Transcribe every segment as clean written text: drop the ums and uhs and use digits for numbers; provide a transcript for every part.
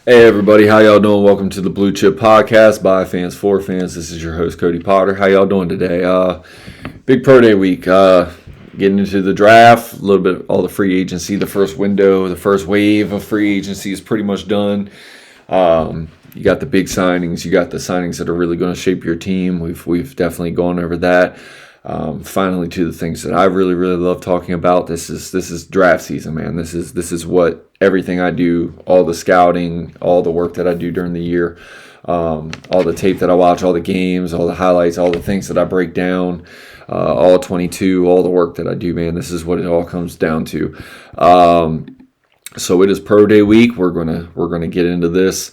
Hey everybody, how y'all doing? Welcome to the Blue Chip Podcast by fans for fans. This is your host Cody Potter. How y'all doing today? Big pro day week. Getting into the draft, a little bit of all the free agency. The first window, the first wave of free agency is pretty much done. You got the big signings. You got the signings that are really going to shape your team. We've definitely gone over that. Finally, to the things that I really love talking about. This is draft season, man. This is what everything I do, all the scouting, all the work that I do during the year, all the tape that I watch, all the games, all the highlights, all the things that I break down, all 22, all the work that I do, man. This is what it all comes down to. So it is pro day week. We're gonna get into this.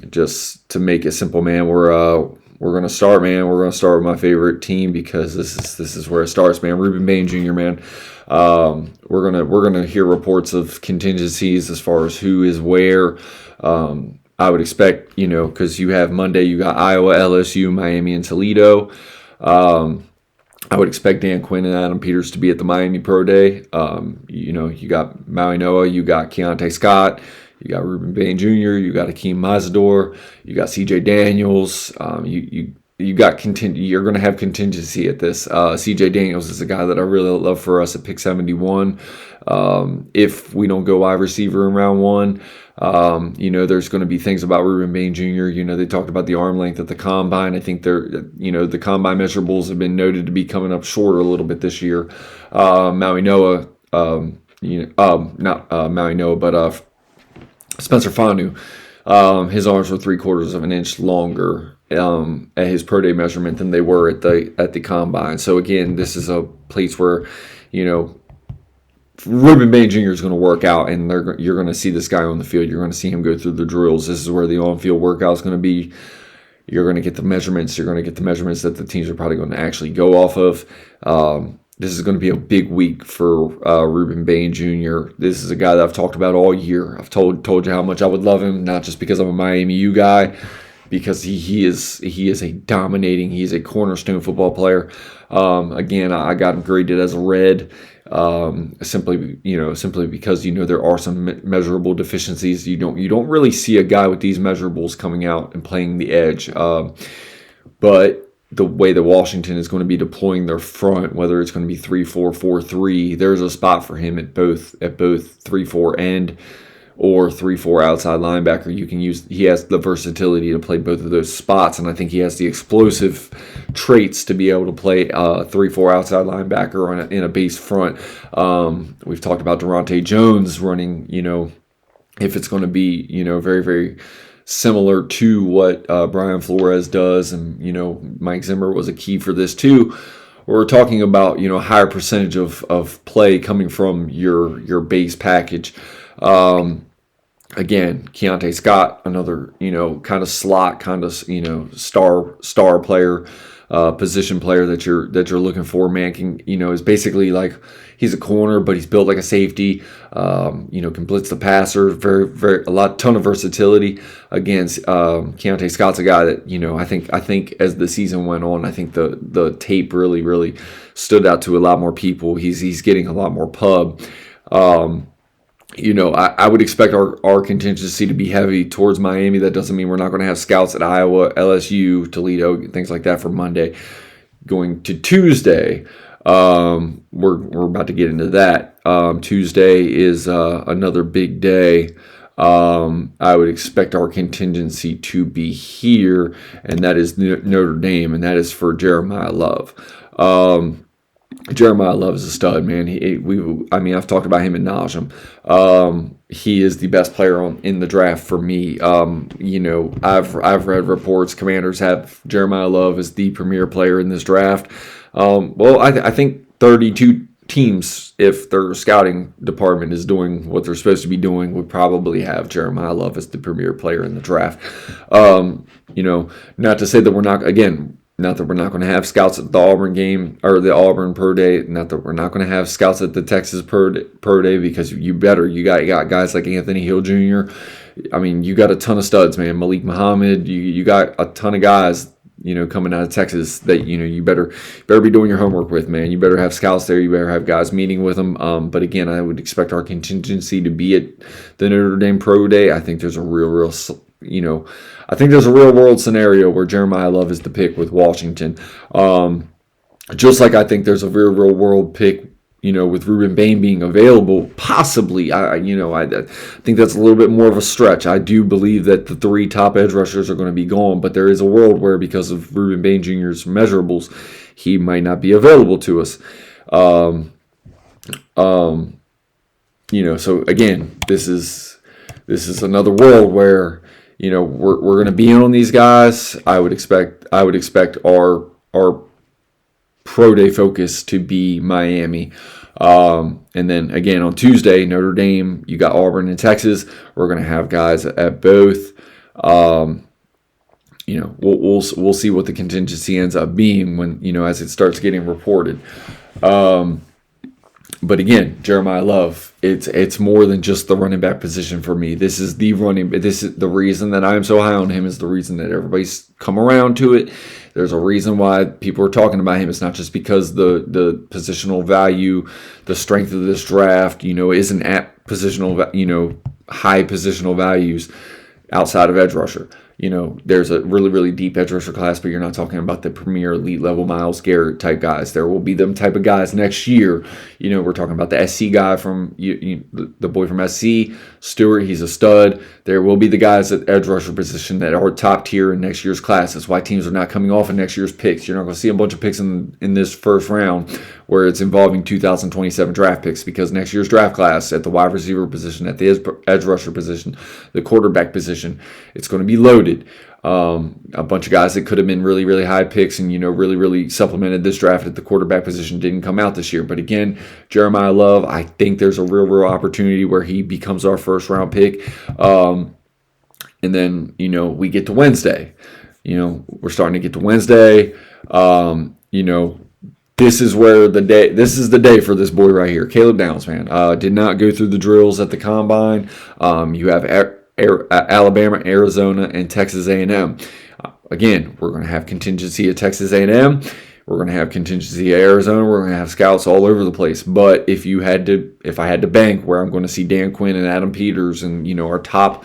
Just to make it simple, man. We're gonna start, man. We're gonna start with my favorite team because this is where it starts, man. Rueben Bain Jr., man. We're gonna hear reports of contingencies as far as who is where. I would expect, because you have Monday, you got Iowa, LSU, Miami, and Toledo. I would expect Dan Quinn and Adam Peters to be at the Miami Pro Day. You got Maui Noah, you got Keontae Scott, you got Rueben Bain Jr., you got Akeem Mazador, you got C.J. Daniels. You got you're going to have contingency at this. C.J. Daniels is a guy that I really love for us at pick 71. If we don't go wide receiver in round one, there's going to be things about Rueben Bain Jr. They talked about the arm length at the combine. I think the combine measurables have been noted to be coming up short a little bit this year. Maui Noah, not Maui Noah, but Spencer Fanu, his arms were 3/4 of an inch longer at his pro day measurement than they were at the combine. So again, this is a place where Rueben Bain Jr. is going to work out, and you're going to see this guy on the field. You're going to see him go through the drills. This is where the on-field workout is going to be. You're going to get the measurements. You're going to get the measurements that the teams are probably going to actually go off of. This is going to be a big week for Rueben Bain Jr. This is a guy that I've talked about all year. I've told you how much I would love him, not just because I'm a Miami U guy, because he is a cornerstone football player. Again, I got him graded as a red, simply because there are some measurable deficiencies. You don't really see a guy with these measurables coming out and playing the edge, but the way that Washington is going to be deploying their front, whether it's going to be 3-4, 4-3, there's a spot for him at both 3-4 end or 3-4 outside linebacker. He has the versatility to play both of those spots, and I think he has the explosive traits to be able to play 3-4 outside linebacker in a base front. We've talked about Durante Jones running, if it's going to be, very, very similar to what Brian Flores does, and Mike Zimmer was a key for this too. We're talking about a higher percentage of play coming from your base package. Again, Keontae Scott, another kind of slot, kind of star player, position player that you're looking for. Man is basically like he's a corner, but he's built like a safety. Can blitz the passer. Very ton of versatility. Again, Keontae Scott's a guy that I think as the season went on, I think the tape really stood out to a lot more people. He's getting a lot more pub. I would expect our contingency to be heavy towards Miami. That doesn't mean we're not going to have scouts at Iowa, LSU, Toledo, things like that for Monday. Going to Tuesday, we're about to get into that. Tuesday is another big day. I would expect our contingency to be here, and that is Notre Dame, and that is for Jeremiah Love. Jeremiah Love is a stud, man. I've talked about him ad nauseum. He is the best player in the draft for me. I've read reports. Commanders have Jeremiah Love as the premier player in this draft. I think 32 teams, if their scouting department is doing what they're supposed to be doing, would probably have Jeremiah Love as the premier player in the draft. Not to say that we're not, again, not that we're not going to have scouts at the Auburn game or the Auburn Pro Day. Not that we're not going to have scouts at the Texas Pro Day, because you got guys like Anthony Hill Jr. You got a ton of studs, man. Malik Muhammad. You got a ton of guys coming out of Texas that, you better be doing your homework with, man. You better have scouts there. You better have guys meeting with them. But again, I would expect our contingency to be at the Notre Dame Pro Day. I think there's a real, I think there's a real world scenario where Jeremiah Love is the pick with Washington. Just like I think there's a real world pick, with Ruben Bain being available, possibly. I think that's a little bit more of a stretch. I do believe that the 3 top edge rushers are going to be gone, but there is a world where, because of Ruben Bain Jr.'s measurables, he might not be available to us. So again, this is another world where, we're going to be in on these guys. I would expect our pro day focus to be Miami. And then again on Tuesday, Notre Dame, you got Auburn and Texas. We're going to have guys at both. We'll see what the contingency ends up being when, as it starts getting reported. But again, Jeremiah Love, it's more than just the running back position for me. This is the reason that I am so high on him, is the reason that everybody's come around to it. There's a reason why people are talking about him. It's not just because the positional value, the strength of this draft, isn't at positional, high positional values outside of edge rusher. There's a really, really deep edge rusher class, but you're not talking about the premier elite level Myles Garrett type guys. There will be them type of guys next year. We're talking about the SC guy from the boy from SC, Stewart. He's a stud. There will be the guys at edge rusher position that are top tier in next year's class. That's why teams are not coming off of next year's picks. You're not going to see a bunch of picks in this first round where it's involving 2027 draft picks, because next year's draft class at the wide receiver position, at the edge rusher position, the quarterback position, it's going to be loaded. A bunch of guys that could have been really, really high picks and, really, really supplemented this draft at the quarterback position didn't come out this year. But again, Jeremiah Love, I think there's a real opportunity where he becomes our first round pick. And then, we get to Wednesday. We're starting to get to Wednesday. This is the day for this boy right here, Caleb Downs, man. Did not go through the drills at the combine. You have Alabama, Arizona, and Texas A&M. Again, we're going to have contingency at Texas A&M. We're going to have contingency at Arizona. We're going to have scouts all over the place. But if I had to bank where I'm going to see Dan Quinn and Adam Peters and our top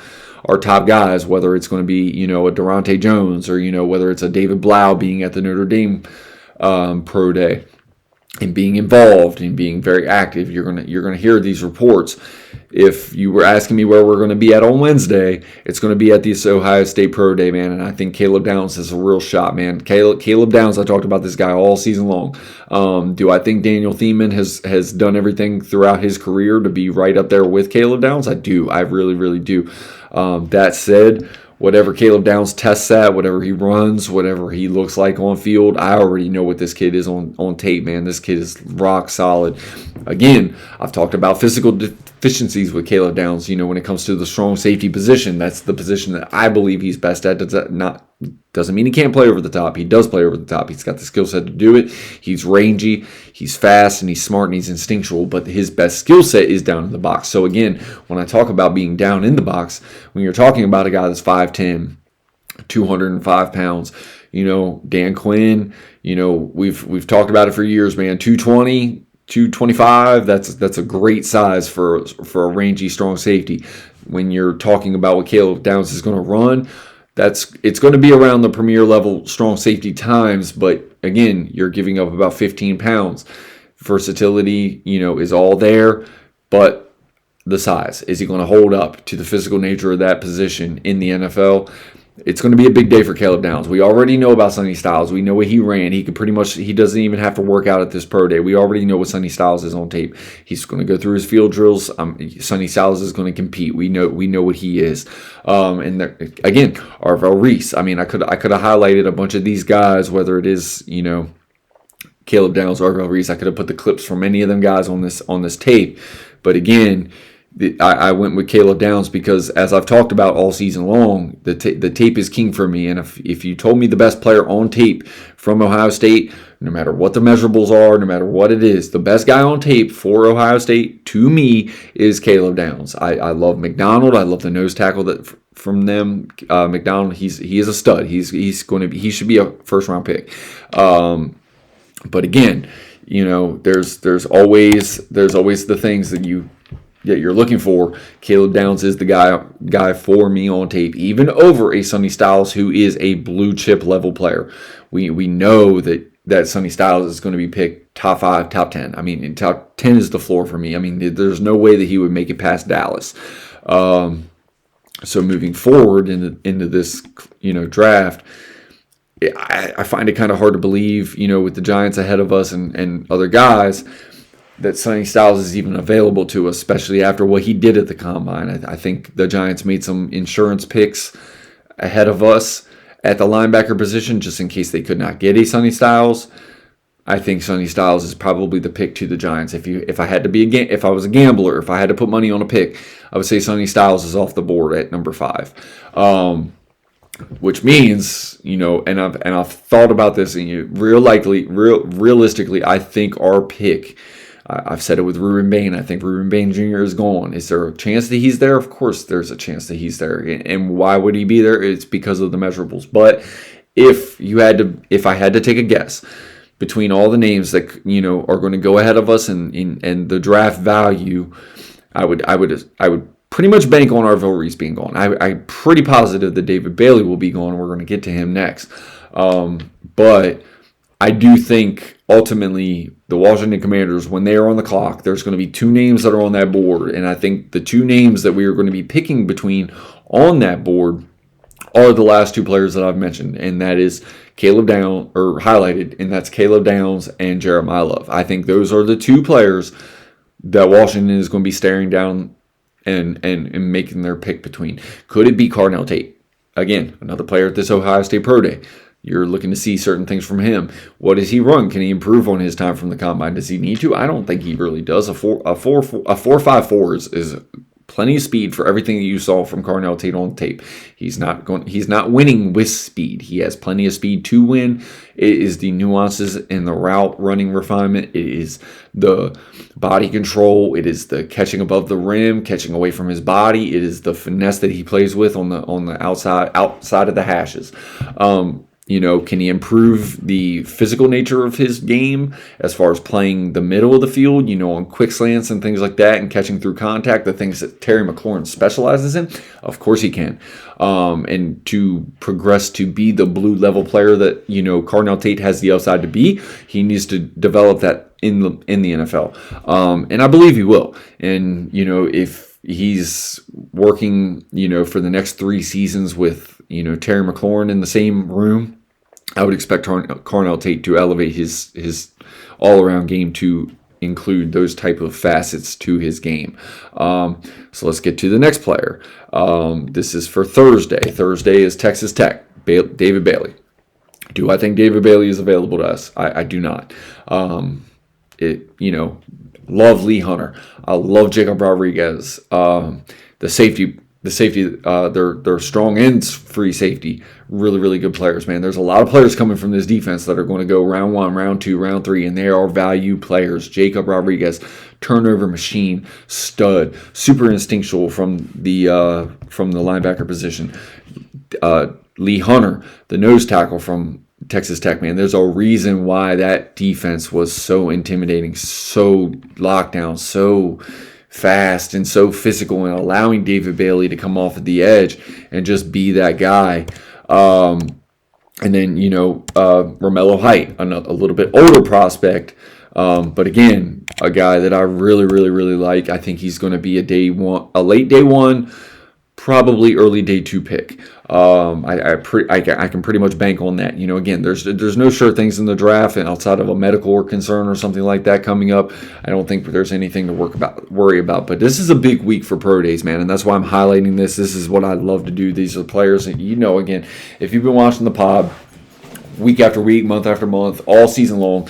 guys, whether it's going to be a Durante Jones or whether it's a David Blau being at the Notre Dame pro day and being involved and being very active, you're gonna hear these reports. If you were asking me where we're going to be at on Wednesday, it's going to be at this Ohio State Pro Day, man. And I think Caleb Downs is a real shot, man. Caleb Downs, I talked about this guy all season long. Do I think Daniel Thiemann has done everything throughout his career to be right up there with Caleb Downs? I do. I really, really do. That said, whatever Caleb Downs tests at, whatever he runs, whatever he looks like on field, I already know what this kid is on tape, man. This kid is rock solid. Again, I've talked about physical deficiencies with Caleb Downs, when it comes to the strong safety position. That's the position that I believe he's best at. Doesn't mean he can't play over the top. He does play over the top. He's got the skill set to do it. He's rangy, he's fast, and he's smart, and he's instinctual. But his best skill set is down in the box. So again, when I talk about being down in the box, when you're talking about a guy that's 5'10", 205 pounds, Dan Quinn, we've talked about it for years, man. 220, 225, that's a great size for a rangy, strong safety. When you're talking about what Caleb Downs is going to run, it's going to be around the premier level strong safety times, but again, you're giving up about 15 pounds. Versatility, is all there, but the size, is he going to hold up to the physical nature of that position in the NFL? It's going to be a big day for Caleb Downs. We already know about Sonny Styles. We know what he ran. He doesn't even have to work out at this pro day. We already know what Sonny Styles is on tape. He's going to go through his field drills. Sonny Styles is going to compete. We know what he is. And again, Arvell Reese. I mean, I could have highlighted a bunch of these guys, whether it is, Caleb Downs, Arvell Reese. I could have put the clips from any of them guys on this tape. But again, I went with Caleb Downs because, as I've talked about all season long, the tape is king for me. And if you told me the best player on tape from Ohio State, no matter what the measurables are, no matter what it is, the best guy on tape for Ohio State, to me, is Caleb Downs. I love McDonald. I love the nose tackle that from them. McDonald, he is a stud. He should be a first round pick. But again, there's always the things that you're looking for. Caleb Downs is the guy for me on tape, even over a Sonny Styles, who is a blue chip level player. We know that Sonny Styles is going to be picked top 5, top 10. I mean, top 10 is the floor for me. I mean, there's no way that he would make it past Dallas. So moving forward into this draft, I find it kind of hard to believe, with the Giants ahead of us and other guys, that Sonny Styles is even available to us, especially after what he did at the Combine. I think the Giants made some insurance picks ahead of us at the linebacker position, just in case they could not get a Sonny Styles. I think Sonny Styles is probably the pick to the Giants. If I was a gambler, if I had to put money on a pick, I would say Sonny Styles is off the board at number 5. Which means, and I've thought about this, and realistically, I think our pick, I've said it with Ruben Bain. I think Ruben Bain Jr. is gone. Is there a chance that he's there? Of course there's a chance that he's there. And why would he be there? It's because of the measurables. But if I had to take a guess between all the names that are going to go ahead of us and the draft value, I would pretty much bank on Arvell Reese being gone. I'm pretty positive that David Bailey will be gone. We're going to get to him next. But I do think ultimately the Washington Commanders, when they are on the clock, there's going to be 2 names that are on that board. And I think the 2 names that we are going to be picking between on that board are the last 2 players that I've mentioned. And that is Caleb Downs, or highlighted, and that's Caleb Downs and Jeremiah Love. I think those are the 2 players that Washington is going to be staring down and making their pick between. Could it be Carnell Tate? Again, another player at this Ohio State Pro Day. You're looking to see certain things from him. What does he run? Can he improve on his time from the Combine? Does he need to? I don't think he really does. A 4.54 is plenty of speed for everything that you saw from Carnell Tate on tape. He's not winning with speed. He has plenty of speed to win. It is the nuances in the route running refinement. It is the body control. It is the catching above the rim, catching away from his body. It is the finesse that he plays with on the outside of the hashes. Can he improve the physical nature of his game as far as playing the middle of the field, on quick slants and things like that, and catching through contact, the things that Terry McLaurin specializes in? Of course he can. And to progress to be the blue level player that, Carnell Tate has the upside to be, he needs to develop that in the NFL. And I believe he will. And, if he's working, for the next 3 seasons with, Terry McLaurin in the same room, I would expect Carnell Tate to elevate his all-around game to include those type of facets to his game. So let's get to the next player. This is for Thursday. Thursday is Texas Tech, David Bailey. Do I think David Bailey is available to us? I do not. Love Lee Hunter. I love Jacob Rodriguez. The safety, their strong ends, free safety, really, really good players, man. There's a lot of players coming from this defense that are going to go round 1, round 2, round 3, and they are value players. Jacob Rodriguez, turnover machine, stud, super instinctual from the linebacker position. Lee Hunter, the nose tackle from Texas Tech, man. There's a reason why that defense was so intimidating, so locked down, so fast and so physical, and allowing David Bailey to come off at the edge and just be that guy. And then, Romello Height, a little bit older prospect, but again, a guy that I really, really, really like. I think he's going to be a late day 1, probably early day 2 pick. I can pretty much bank on that. Again, there's no sure things in the draft, and outside of a medical or concern or something like that coming up, I don't think there's anything to worry about. But this is a big week for pro days, man, and that's why I'm highlighting this. This is what I love to do. These are players that, again, if you've been watching the pod week after week, month after month, all season long,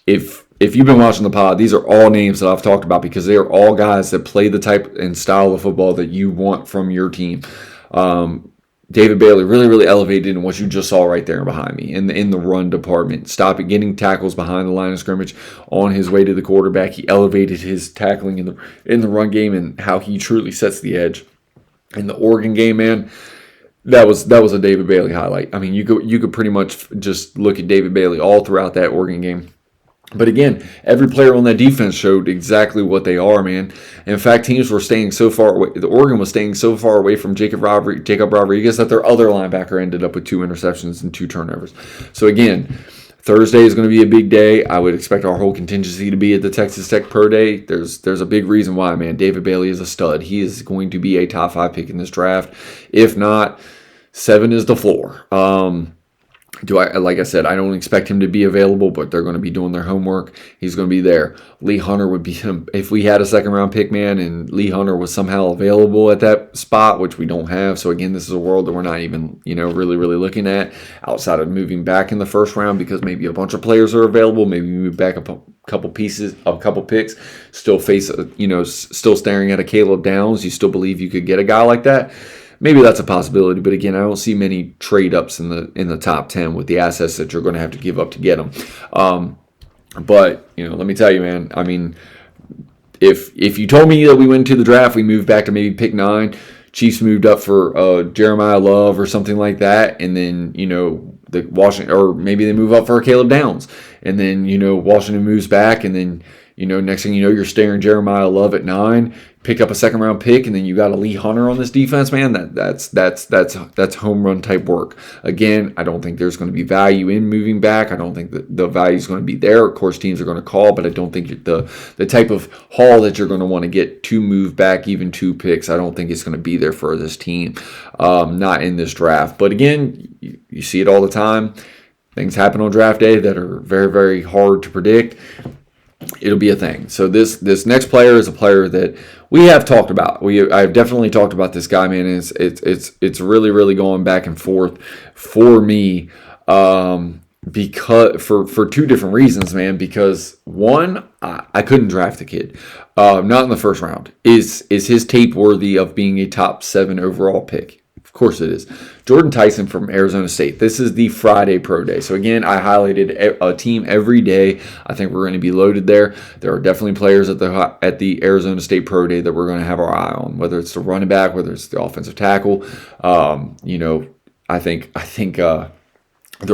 if if you've been watching the pod, these are all names that I've talked about because they are all guys that play the type and style of football that you want from your team. David Bailey really, really elevated in what you just saw right there behind me in the run department. Stopping, getting tackles behind the line of scrimmage on his way to the quarterback. He elevated his tackling in the run game and how he truly sets the edge. In the Oregon game, man, that was a David Bailey highlight. I mean, you could pretty much just look at David Bailey all throughout that Oregon game. But again, every player on that defense showed exactly what they are, man. In fact, teams were staying so far away. The Oregon was staying so far away from Jacob Rodriguez that their other linebacker ended up with 2 interceptions and 2 turnovers. So again, Thursday is going to be a big day. I would expect our whole contingency to be at the Texas Tech Pro Day. There's a big reason why, man. David Bailey is a stud. He is going to be a top 5 pick in this draft. If not, 7 is the floor. Like I said, I don't expect him to be available, but they're going to be doing their homework. He's going to be there. Lee Hunter would be him. If we had a second-round pick, man, and Lee Hunter was somehow available at that spot, which we don't have. So, again, this is a world that we're not even, really, really looking at outside of moving back in the first round because maybe a bunch of players are available. Maybe we move back a couple picks, still still staring at a Caleb Downs. You still believe you could get a guy like that? Maybe that's a possibility, but again, I don't see many trade ups in the top 10 with the assets that you're going to have to give up to get them. But let me tell you, man. I mean, if you told me that we went to the draft, we moved back to maybe pick 9, Chiefs moved up for Jeremiah Love or something like that, and then the Washington, or maybe they move up for Caleb Downs, and then Washington moves back, and then next thing you know, you're staring Jeremiah Love at 9. Pick up a second-round pick, and then you got a Lee Hunter on this defense, man. That's home run type work. Again, I don't think there's going to be value in moving back. I don't think that the value is going to be there. Of course, teams are going to call, but I don't think the type of haul that you're going to want to get to move back even 2 picks, I don't think it's going to be there for this team. Not in this draft. But again, you see it all the time. Things happen on draft day that are very, very hard to predict. It'll be a thing. So this next player is a player that we have talked about. I've definitely talked about this guy, man. It's really, really going back and forth for me because for 2 different reasons, man. Because one, I couldn't draft the kid, not in the first round. Is his tape worthy of being a top 7 overall pick? Of course it is. Jordan Tyson from Arizona State. This is the Friday Pro Day. So again, I highlighted a team every day. I think we're going to be loaded there. There are definitely players at the Arizona State Pro Day that we're going to have our eye on, whether it's the running back, whether it's the offensive tackle. I think their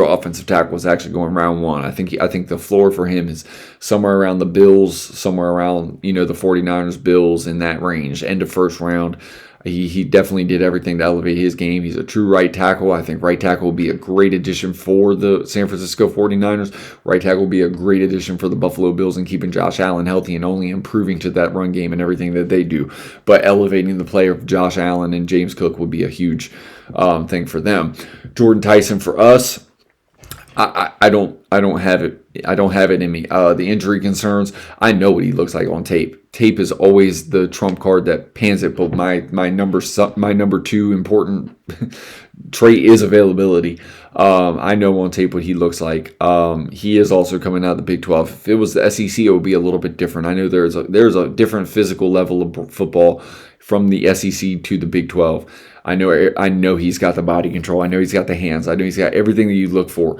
offensive tackle is actually going round 1. I think the floor for him is somewhere around the Bills, somewhere around the 49ers, Bills, in that range, end of first round. He definitely did everything to elevate his game. He's a true right tackle. I think right tackle will be a great addition for the San Francisco 49ers. Right tackle will be a great addition for the Buffalo Bills and keeping Josh Allen healthy and only improving to that run game and everything that they do. But elevating the play of Josh Allen and James Cook would be a huge thing for them. Jordan Tyson for us, I don't have it. I don't have it in me. The injury concerns, I know what he looks like on tape. Tape is always the trump card that pans it. But my number 2 important trait is availability. I know on tape what he looks like. He is also coming out of the Big 12. If it was the SEC, it would be a little bit different. I know there's a different physical level of football from the SEC to the Big 12. I know he's got the body control. I know he's got the hands. I know he's got everything that you look for.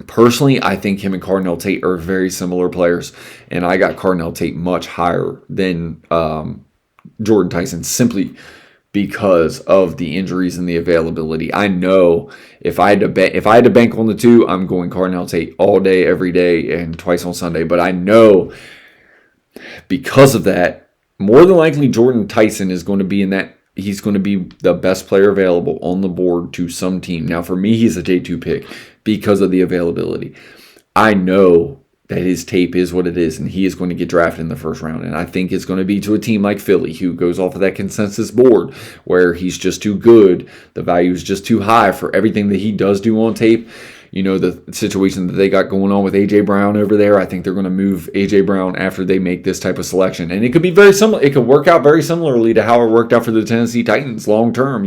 Personally, I think him and Cardinal Tate are very similar players, and I got Cardinal Tate much higher than Jordan Tyson simply because of the injuries and the availability. I know if I had to bank on the 2, I'm going Cardinal Tate all day, every day, and twice on Sunday. But I know because of that, more than likely Jordan Tyson is going to be in that. He's going to be the best player available on the board to some team. Now, for me, he's a J2 pick because of the availability. I know that his tape is what it is, and he is going to get drafted in the first round. And I think it's going to be to a team like Philly, who goes off of that consensus board, where he's just too good. The value is just too high for everything that he does do on tape. The situation that they got going on with A.J. Brown over there, I think they're going to move A.J. Brown after they make this type of selection. And it could be very similar. It could work out very similarly to how it worked out for the Tennessee Titans long term.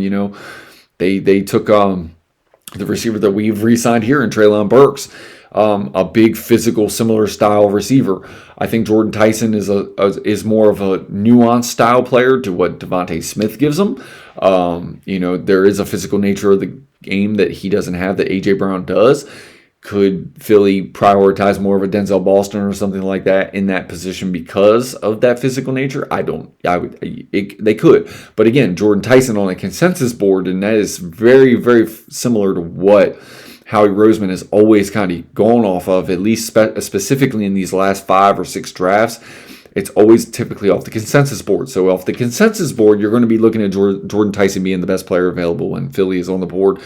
They took the receiver that we've re-signed here in Treylon Burks. a big physical, similar style receiver. I think Jordan Tyson is more of a nuanced style player to what Devontae Smith gives him. There is a physical nature of the game that he doesn't have that A.J. Brown does. Could Philly prioritize more of a Denzel Boston or something like that in that position because of that physical nature? They could. But again, Jordan Tyson on a consensus board, and that is very, very similar to what Howie Roseman has always kind of gone off of, at least specifically in these last 5 or 6 drafts. It's always typically off the consensus board. So off the consensus board, you're going to be looking at Jordan Tyson being the best player available when Philly is on the board.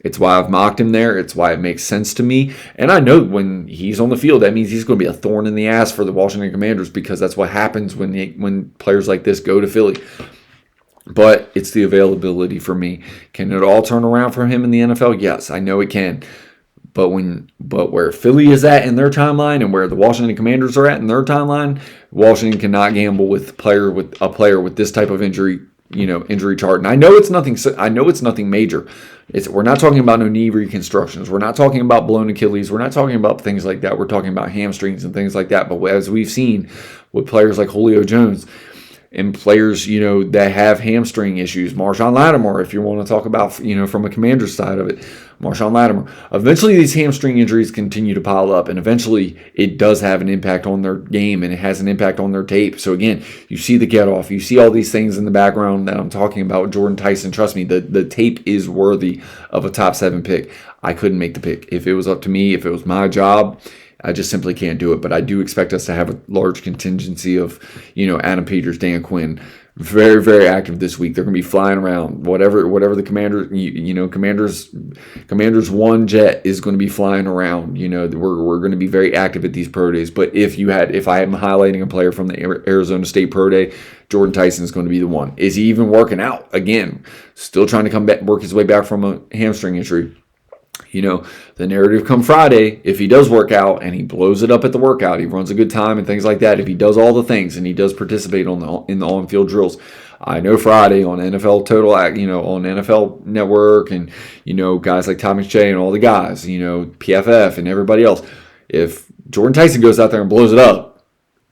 It's why I've mocked him there. It's why it makes sense to me. And I know when he's on the field, that means he's going to be a thorn in the ass for the Washington Commanders, because that's what happens when players like this go to Philly. But it's the availability for me. Can it all turn around for him in the NFL? Yes, I know it can. But where Philly is at in their timeline and where the Washington Commanders are at in their timeline, Washington cannot gamble with a player with this type of injury chart. And I know it's nothing major. We're not talking about no knee reconstructions. We're not talking about blown Achilles. We're not talking about things like that. We're talking about hamstrings and things like that. But as we've seen with players like Julio Jones and players, that have hamstring issues, Marshawn Lattimore, if you want to talk about, from a Commander's side of it, Marshawn Lattimore. Eventually, these hamstring injuries continue to pile up, and eventually it does have an impact on their game, and it has an impact on their tape. So again, you see the get off, you see all these things in the background that I'm talking about with Jordan Tyson. Trust me, the tape is worthy of a top 7 pick. I couldn't make the pick. If it was up to me, if it was my job, I just simply can't do it. But I do expect us to have a large contingency of, Adam Peters, Dan Quinn, very, very active this week. They're going to be flying around. Whatever the Commanders 1 jet is going to be flying around. We're going to be very active at these pro days. But if I am highlighting a player from the Arizona State pro day, Jordan Tyson is going to be the one. Is he even working out? Again, still trying to come back, work his way back from a hamstring injury. The narrative come Friday, if he does work out and he blows it up at the workout, he runs a good time and things like that, if he does all the things and he does participate in the on-field drills, I know Friday on NFL Total, on NFL Network and, guys like Tommy Shea and all the guys, PFF and everybody else, if Jordan Tyson goes out there and blows it up,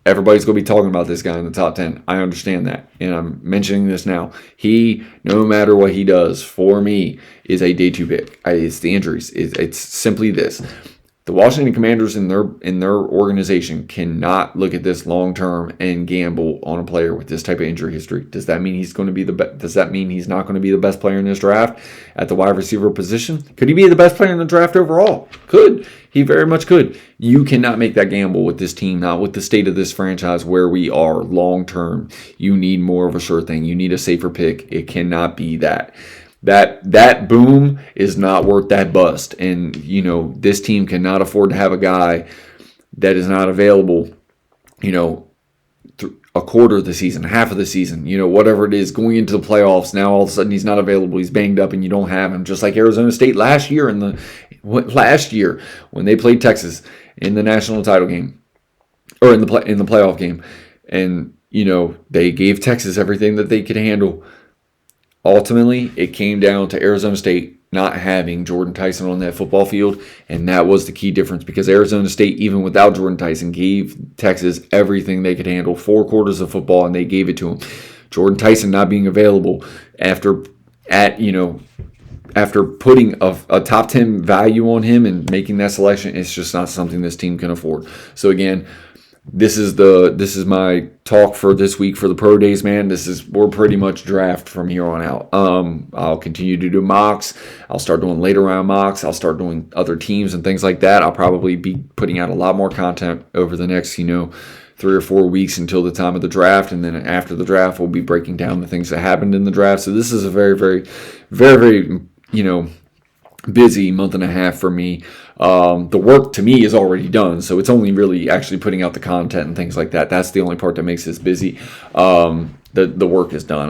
everybody's going to be talking about this guy in the top 10. I understand that. And I'm mentioning this now. He, no matter what he does, for me, is a day 2 pick. It's the injuries. It's simply this. The Washington Commanders in their organization cannot look at this long term and gamble on a player with this type of injury history. Does that mean he's going to be Does that mean he's not going to be the best player in this draft at the wide receiver position? Could he be the best player in the draft overall? Could. He very much could. You cannot make that gamble with this team, not with the state of this franchise where we are long term. You need more of a sure thing. You need a safer pick. It cannot be that. That boom is not worth that bust. And, this team cannot afford to have a guy that is not available, a quarter of the season, half of the season, whatever it is, going into the playoffs. Now all of a sudden he's not available. He's banged up and you don't have him. Just like Arizona State last year when they played Texas in the national title game or in the playoff game. And, they gave Texas everything that they could handle. Ultimately, it came down to Arizona State not having Jordan Tyson on that football field, and that was the key difference because Arizona State, even without Jordan Tyson, gave Texas everything they could handle, 4 quarters of football, and they gave it to him. Jordan Tyson not being available after putting a top 10 value on him and making that selection, it's just not something this team can afford. So again, this is my talk for this week for the pro days, man. We're pretty much draft from here on out. I'll continue to do mocks. I'll start doing later round mocks. I'll start doing other teams and things like that. I'll probably be putting out a lot more content over the next, 3 or 4 weeks until the time of the draft. And then after the draft, we'll be breaking down the things that happened in the draft. So this is a very, very, very, very, busy month and a half for me. The work to me is already done, so it's only really actually putting out the content and things like that. That's the only part that makes this busy. The work is done.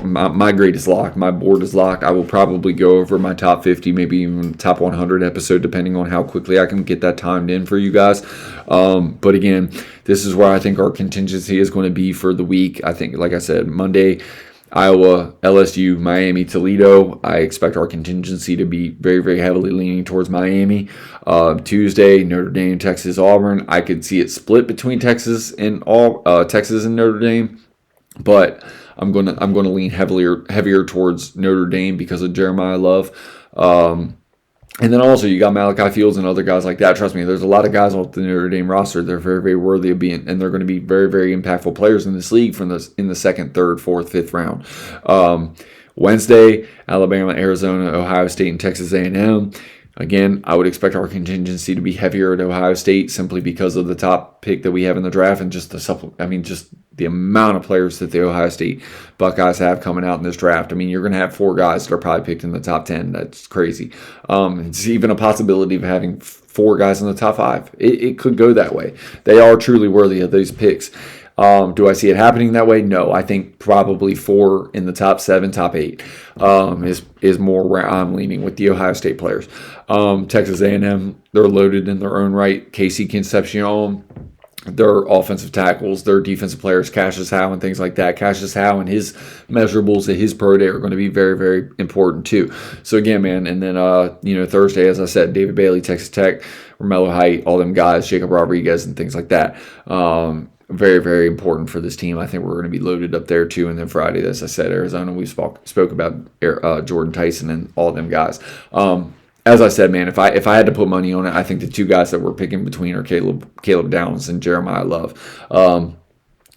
My grade is locked. My board is locked. I will probably go over my top 50, maybe even top 100 episode, depending on how quickly I can get that timed in for you guys. But again, this is where I think our contingency is going to be for the week. I think, like I said, Monday, Iowa, LSU, Miami, Toledo. I expect our contingency to be very, very heavily leaning towards Miami. Tuesday, Notre Dame, Texas, Auburn. I could see it split between Texas and Texas and Notre Dame, but I'm gonna lean heavier towards Notre Dame because of Jeremiah Love. And then also you got Malachi Fields and other guys like that. Trust me, there's a lot of guys on the Notre Dame roster. They're very, very worthy of being, and they're going to be very, very impactful players in this league in the second, third, fourth, fifth round. Wednesday, Alabama, Arizona, Ohio State, and Texas A&M. Again, I would expect our contingency to be heavier at Ohio State simply because of the top pick that we have in the draft and just just the amount of players that the Ohio State Buckeyes have coming out in this draft. I mean, you're going to have 4 guys that are probably picked in the top 10. That's crazy. It's even a possibility of having 4 guys in the top 5. It could go that way. They are truly worthy of those picks. Do I see it happening that way? No. I think probably 4 in the top 7, top 8 is more where I'm leaning with the Ohio State players. Texas A&M, they're loaded in their own right. Casey Concepcion, their offensive tackles, their defensive players, Cassius Howe and things like that. Cassius Howe and his measurables at his pro day are going to be very, very important too. So again, man, and then Thursday, as I said, David Bailey, Texas Tech, Romello Height, all them guys, Jacob Rodriguez and things like that. Very, very important for this team. I think we're going to be loaded up there too. And then Friday, as I said, Arizona, we spoke about Jordan Tyson and all them guys. As I said, man, if I had to put money on it, I think the 2 guys that we're picking between are Caleb Downs and Jeremiah Love.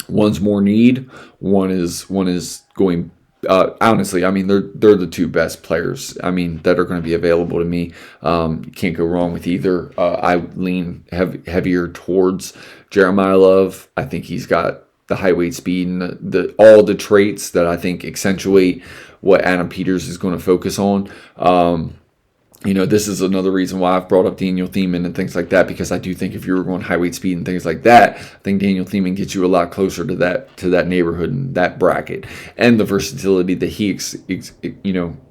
One's more need. One is going. Honestly, I mean they're the 2 best players. I mean that are going to be available to me. You can't go wrong with either. I lean heavier towards Jeremiah Love. I think he's got the high weight speed and all the traits that I think accentuate what Adam Peters is going to focus on. This is another reason why I've brought up Daniel Thiemann and things like that, because I do think if you were going high weight speed and things like that, I think Daniel Thiemann gets you a lot closer to that neighborhood and that bracket and the versatility that he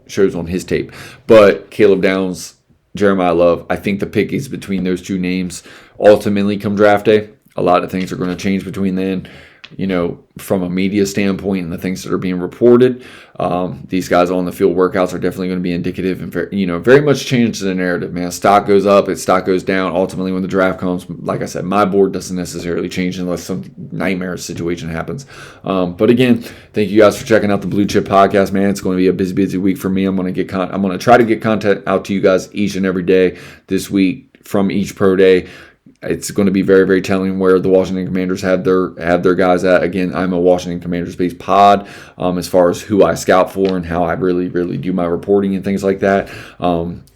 shows on his tape. But Caleb Downs, Jeremiah Love, I think the pick is between those 2 names. Ultimately, come draft day, a lot of things are going to change between then. From a media standpoint and the things that are being reported, these guys on the field workouts are definitely going to be indicative and very much change the narrative, man. Stock goes up, stock goes down. Ultimately, when the draft comes, like I said, my board doesn't necessarily change unless some nightmare situation happens. But again, thank you guys for checking out the Blue Chip Podcast, man. It's going to be a busy, busy week for me. I'm going to try to get content out to you guys each and every day this week from each pro day. It's going to be very, very telling where the Washington Commanders have their guys at. Again, I'm a Washington Commanders-based pod as far as who I scout for and how I really, really do my reporting and things like that.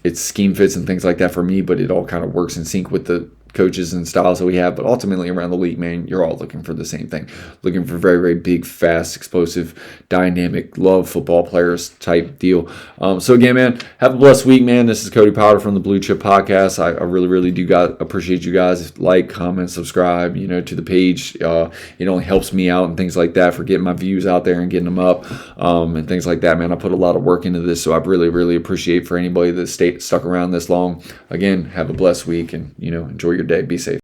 It's scheme fits and things like that for me, but it all kind of works in sync with the coaches and styles that we have. But ultimately around the league, man, you're all looking for the same thing. Looking for very, very big, fast, explosive, dynamic, love football players type deal. So again, man, have a blessed week, man. This is Cody Powder from the Blue Chip Podcast. I really, really do appreciate you guys. Like, comment, subscribe, to the page. It only helps me out and things like that for getting my views out there and getting them up and things like that, man. I put a lot of work into this, so I really, really appreciate for anybody that stuck around this long. Again, have a blessed week and, enjoy your day. Be safe.